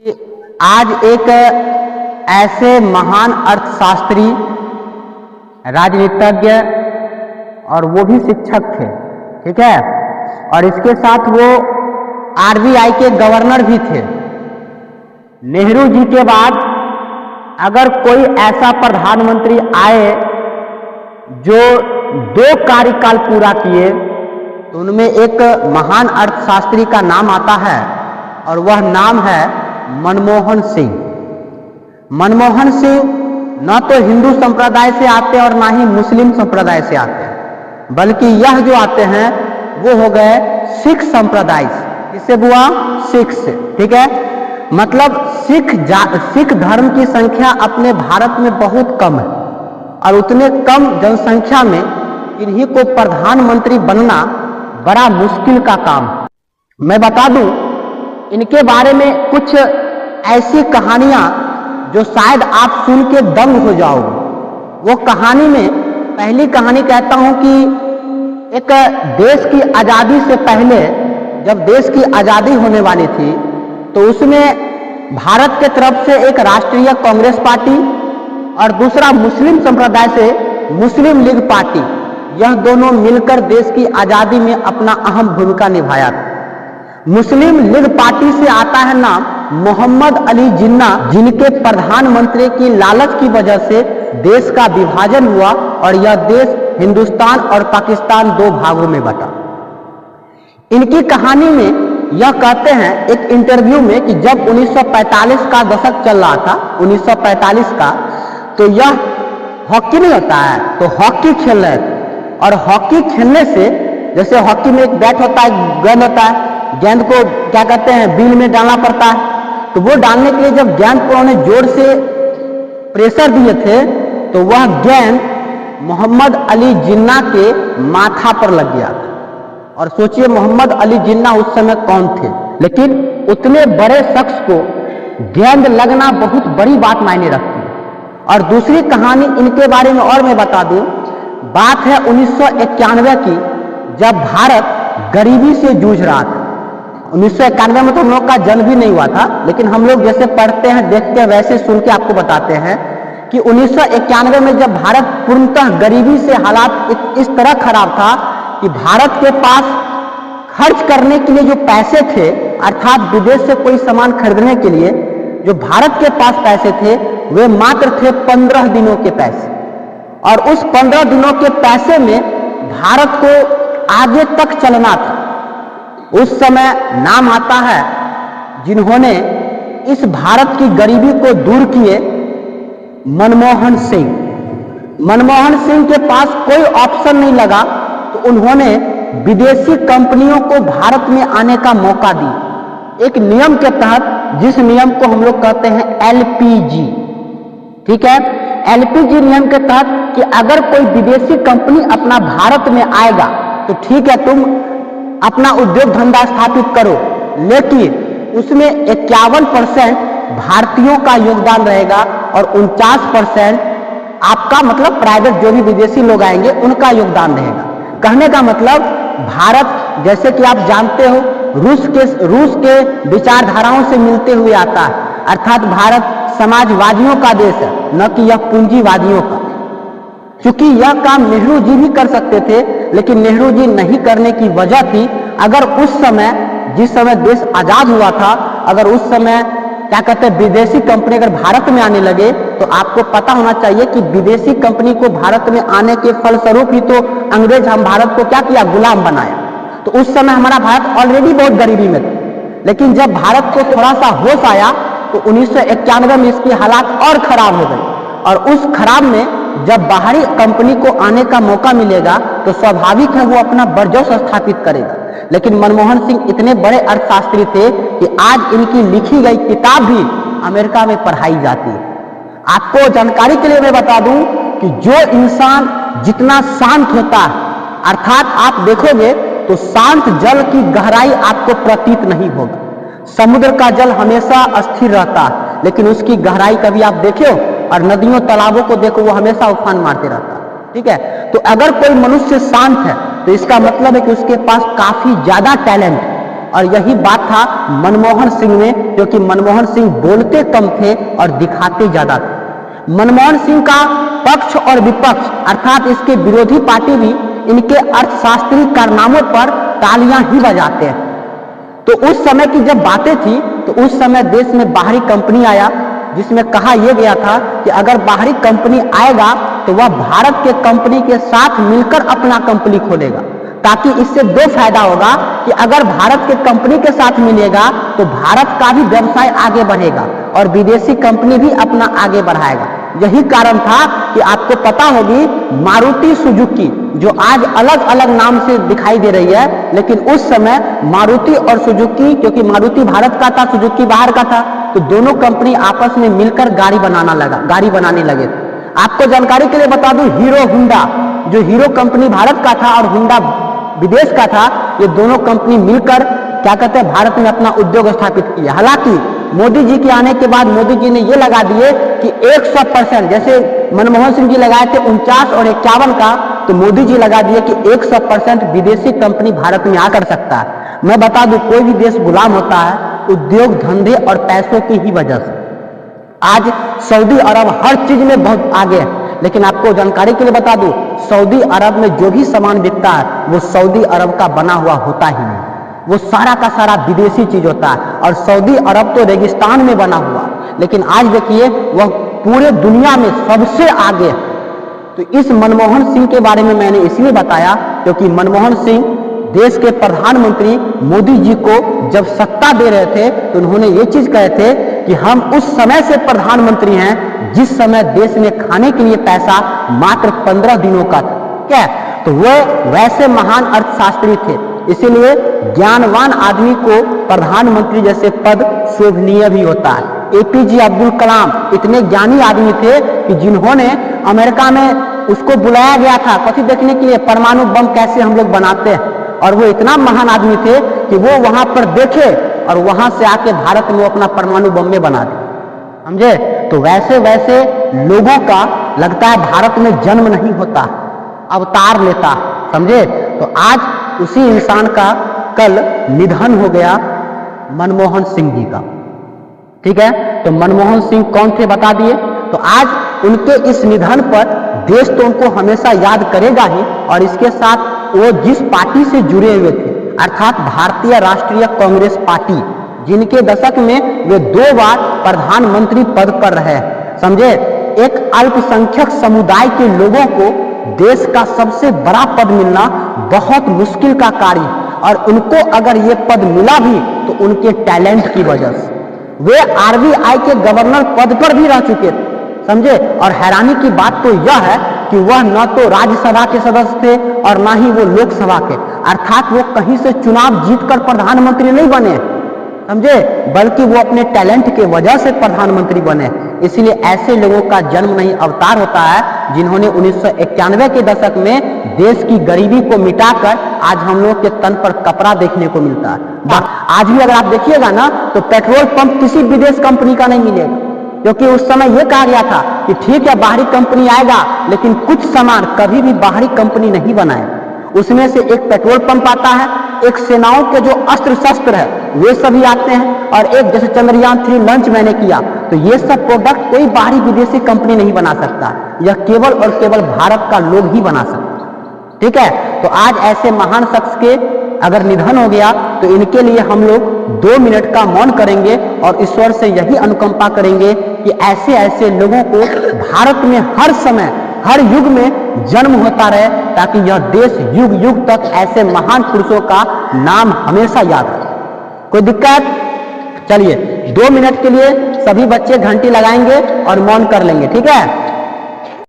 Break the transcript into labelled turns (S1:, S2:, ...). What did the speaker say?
S1: आज एक ऐसे महान अर्थशास्त्री, राजनीतिज्ञ और वो भी शिक्षक थे, ठीक है, और इसके साथ वो आरबीआई के गवर्नर भी थे। नेहरू जी के बाद अगर कोई ऐसा प्रधानमंत्री आए जो 2 कार्यकाल पूरा किए तो उनमें एक महान अर्थशास्त्री का नाम आता है और वह नाम है मनमोहन सिंह। मनमोहन सिंह न तो हिंदू संप्रदाय से आते और ना ही मुस्लिम संप्रदाय से आते हैं, बल्कि यह जो आते हैं वो हो गए सिख संप्रदाय से। किससे हुआ? सिख से, ठीक है। मतलब सिख धर्म की संख्या अपने भारत में बहुत कम है और उतने कम जनसंख्या में इन्हीं को प्रधानमंत्री बनना बड़ा मुश्किल का काम है। मैं बता दूं इनके बारे में कुछ ऐसी कहानियां जो शायद आप सुन के दंग हो जाओगे। वो कहानी में पहली कहानी कहता हूं कि एक देश की आजादी से पहले, जब देश की आजादी होने वाली थी तो उसमें भारत के तरफ से एक राष्ट्रीय कांग्रेस पार्टी और दूसरा मुस्लिम संप्रदाय से मुस्लिम लीग पार्टी, यह दोनों मिलकर देश की आजादी में अपना अहम भूमिका निभाया था। मुस्लिम लीग पार्टी से आता है नाम मोहम्मद अली जिन्ना, जिनके प्रधानमंत्री की लालच की वजह से देश का विभाजन हुआ और यह देश हिंदुस्तान और पाकिस्तान 2 भागों में बटा। इनकी कहानी में यह कहते हैं एक इंटरव्यू में कि जब 1945 का दशक चल रहा था, 1945 का, तो यह हॉकी नहीं होता है तो हॉकी खेल रहे थे और हॉकी खेलने से, जैसे हॉकी में एक बैट होता है, गेंद होता है, गेंद को क्या कहते हैं बिल में डालना पड़ता है, तो वो डालने के लिए जब गेंद को उन्होंने जोर से प्रेशर दिए थे तो वह गेंद मोहम्मद अली जिन्ना के माथा पर लग गया था। और सोचिए मोहम्मद अली जिन्ना उस समय कौन थे, लेकिन उतने बड़े शख्स को गेंद लगना बहुत बड़ी बात मायने रखती है। और दूसरी कहानी इनके बारे में और मैं बता दूं, बात है 1991 की, जब भारत गरीबी से जूझ रहा था। 1991 में तो हम लोग का जन्म भी नहीं हुआ था, लेकिन हम लोग जैसे पढ़ते हैं, देखते हैं, वैसे सुन के आपको बताते हैं कि 1991 में जब भारत पूर्णतः गरीबी से हालात इस तरह खराब था कि भारत के पास खर्च करने के लिए जो पैसे थे, अर्थात विदेश से कोई सामान खरीदने के लिए जो भारत के पास पैसे थे वे मात्र थे 15 दिनों के पैसे। और उस 15 दिनों के पैसे में भारत को आगे तक चलना था। उस समय नाम आता है जिन्होंने इस भारत की गरीबी को दूर किए, मनमोहन सिंह। मनमोहन सिंह के पास कोई ऑप्शन नहीं लगा तो उन्होंने विदेशी कंपनियों को भारत में आने का मौका दी, एक नियम के तहत, जिस नियम को हम लोग कहते हैं एलपीजी, ठीक है। एलपीजी नियम के तहत कि अगर कोई विदेशी कंपनी अपना भारत में आएगा तो ठीक है, तुम अपना उद्योग धंधा स्थापित करो, लेकिन उसमें 51% भारतीयों का योगदान रहेगा और 49% आपका, मतलब प्राइवेट जो भी विदेशी लोग आएंगे उनका योगदान रहेगा। कहने का मतलब भारत, जैसे कि आप जानते हो, रूस के विचारधाराओं से मिलते हुए आता है, अर्थात भारत समाजवादियों का देश है, न कि यह पूंजीवादियों का। क्योंकि यह काम नेहरू जी भी कर सकते थे, लेकिन नेहरू जी नहीं करने की वजह थी, अगर उस समय, जिस समय देश आजाद हुआ था, अगर उस समय क्या कहते हैं विदेशी कंपनी अगर भारत में आने लगे तो आपको पता होना चाहिए कि विदेशी कंपनी को भारत में आने के फलस्वरूप ही तो अंग्रेज हम भारत को क्या किया, गुलाम बनाया। तो उस समय हमारा भारत ऑलरेडी बहुत गरीबी में था, लेकिन जब भारत को थोड़ा सा होश आया तो 1991 में इसकी हालात और खराब हो गई। और उस खराब में जब बाहरी कंपनी को आने का मौका मिलेगा तो स्वाभाविक है वो अपना वर्चस्व स्थापित करेगा। लेकिन मनमोहन सिंह इतने बड़े अर्थशास्त्री थे कि आज इनकी लिखी गई किताब भी अमेरिका में पढ़ाई जाती है। आपको जानकारी के लिए मैं बता दूं कि जो इंसान जितना शांत होता है, अर्थात आप देखोगे तो शांत जल की गहराई आपको प्रतीत नहीं होगा। समुद्र का जल हमेशा अस्थिर रहता है, लेकिन उसकी गहराई कभी आप देखो, और नदियों तालाबों को देखो, वो हमेशा उफान मारते रहता है, ठीक है। तो अगर कोई मनुष्य शांत है तो इसका मतलब है कि उसके पास काफी ज्यादा टैलेंट है, और यही बात था मनमोहन सिंह में, क्योंकि मनमोहन सिंह बोलते कम थे और दिखाते ज्यादा थे। मनमोहन सिंह का पक्ष और विपक्ष अर्थात इसके विरोधी पार्टी भी इनके अर्थशास्त्रीय कारनामों पर तालियां ही बजाते हैं। तो उस समय की जब बातें थी तो उस समय देश में बाहरी कंपनी आया, जिसमें कहा यह गया था कि अगर बाहरी कंपनी आएगा तो वह भारत के कंपनी के साथ मिलकर अपना कंपनी खोलेगा, ताकि इससे दो फायदा होगा कि अगर भारत के कंपनी के साथ मिलेगा तो भारत का भी व्यवसाय आगे बढ़ेगा और विदेशी कंपनी भी अपना आगे बढ़ाएगा। यही कारण था कि आपको पता होगी मारुति सुजुकी, जो आज अलग अलग नाम से दिखाई दे रही है, लेकिन उस समय मारुति और सुजुकी, क्योंकि मारुति भारत का था, सुजुकी बाहर का था, तो दोनों कंपनी आपस में मिलकर गाड़ी बनाने लगे। आपको जानकारी के लिए बता दूं, हीरो होंडा, जो हीरो कंपनी भारत का था और होंडा विदेश का था, ये दोनों कंपनी मिलकर क्या कहते हैं भारत में अपना उद्योग स्थापित किया। हालांकि मोदी जी के आने के बाद मोदी जी ने ये लगा दिए कि 100%, जैसे मनमोहन सिंह जी लगाए थे 49 और 51 का, तो मोदी जी लगा दिए कि 100% विदेशी कंपनी भारत में आ कर सकता है। मैं बता दूं, कोई भी देश गुलाम होता है उद्योग धंधे और पैसों की ही वजह से। आज सऊदी अरब हर चीज में बहुत आगे है, लेकिन आपको जानकारी के लिए बता दूं, सऊदी अरब में जो भी सामान बिकता है वो सऊदी अरब का बना हुआ होता ही नहीं, वो सारा का सारा विदेशी चीज होता है। और सऊदी अरब तो रेगिस्तान में बना हुआ, लेकिन आज देखिए वह पूरे दुनिया में सबसे आगे है। तो इस मनमोहन सिंह के बारे में मैंने इसलिए बताया क्योंकि मनमोहन सिंह देश के प्रधानमंत्री मोदी जी को जब सत्ता दे रहे थे तो उन्होंने ये चीज कहे थे कि हम उस समय से प्रधानमंत्री हैं जिस समय देश में खाने के लिए पैसा मात्र 15 दिनों का था। क्या? तो वो वैसे महान अर्थशास्त्री थे, इसीलिए ज्ञानवान आदमी को प्रधानमंत्री जैसे पद शोभनीय भी होता है। एपीजे अब्दुल कलाम इतने ज्ञानी आदमी थे कि जिन्होंने अमेरिका में उसको बुलाया गया था कथी देखने के लिए, परमाणु बम कैसे हम लोग बनाते हैं, और वो इतना महान आदमी थे कि वो वहां पर देखे और वहां से आके भारत में अपना परमाणु बम में बना दे। समझे? तो वैसे वैसे लोगों का लगता है भारत में जन्म नहीं होता, अवतार लेता। समझे? तो आज उसी इंसान का कल निधन हो गया मनमोहन सिंह जी का। ठीक है, तो मनमोहन सिंह कौन थे बता दिए। तो आज उनके इस निधन पर देश तो उनको हमेशा याद करेगा ही, और इसके साथ वो जिस पार्टी से जुड़े हुए थे अर्थात भारतीय राष्ट्रीय कांग्रेस पार्टी, जिनके दशक में वे 2 बार प्रधानमंत्री पद पर रहे। समझे? एक अल्पसंख्यक समुदाय के लोगों को देश का सबसे बड़ा पद मिलना बहुत मुश्किल का कार्य, और उनको अगर ये पद मिला भी तो उनके टैलेंट की वजह से। वे आरबीआई के गवर्नर पद पर भी रह चुके थे। समझे? और हैरानी की बात तो यह है कि वह न तो राज्यसभा के सदस्य थे और न ही वो लोकसभा के, अर्थात वो कहीं से चुनाव जीतकर प्रधानमंत्री नहीं बने। समझे? बल्कि वो अपने टैलेंट के वजह से प्रधानमंत्री बने। इसलिए ऐसे लोगों का जन्म नहीं अवतार होता है जिन्होंने 1991 के दशक में देश की गरीबी को मिटाकर आज हम लोग के तन पर कपड़ा देखने को मिलता है। आज भी अगर आप देखिएगा ना तो पेट्रोल पंप किसी विदेश कंपनी का नहीं मिलेगा, क्योंकि उस समय यह कहा गया था कि ठीक है बाहरी कंपनी आएगा लेकिन कुछ सामान कभी भी बाहरी कंपनी नहीं बनाए। उसमें से एक पेट्रोल पंप आता है, एक सेनाओं के जो अस्त्र शस्त्र है वे सभी आते हैं, और एक जैसे चंद्रयान 3 लॉन्च मैंने किया, तो ये सब प्रोडक्ट कोई बाहरी विदेशी कंपनी नहीं बना सकता, यह केवल और केवल भारत का लोग ही बना सकता। ठीक है, तो आज ऐसे महान शख्स के अगर निधन हो गया तो इनके लिए हम लोग 2 मिनट का मौन करेंगे और ईश्वर से यही अनुकंपा करेंगे कि ऐसे ऐसे लोगों को भारत में हर समय हर युग में जन्म होता रहे, ताकि यह देश युग युग तक ऐसे महान पुरुषों का नाम हमेशा याद रहे। कोई दिक्कत? चलिए 2 मिनट के लिए सभी बच्चे घंटी लगाएंगे और मौन कर लेंगे। ठीक है।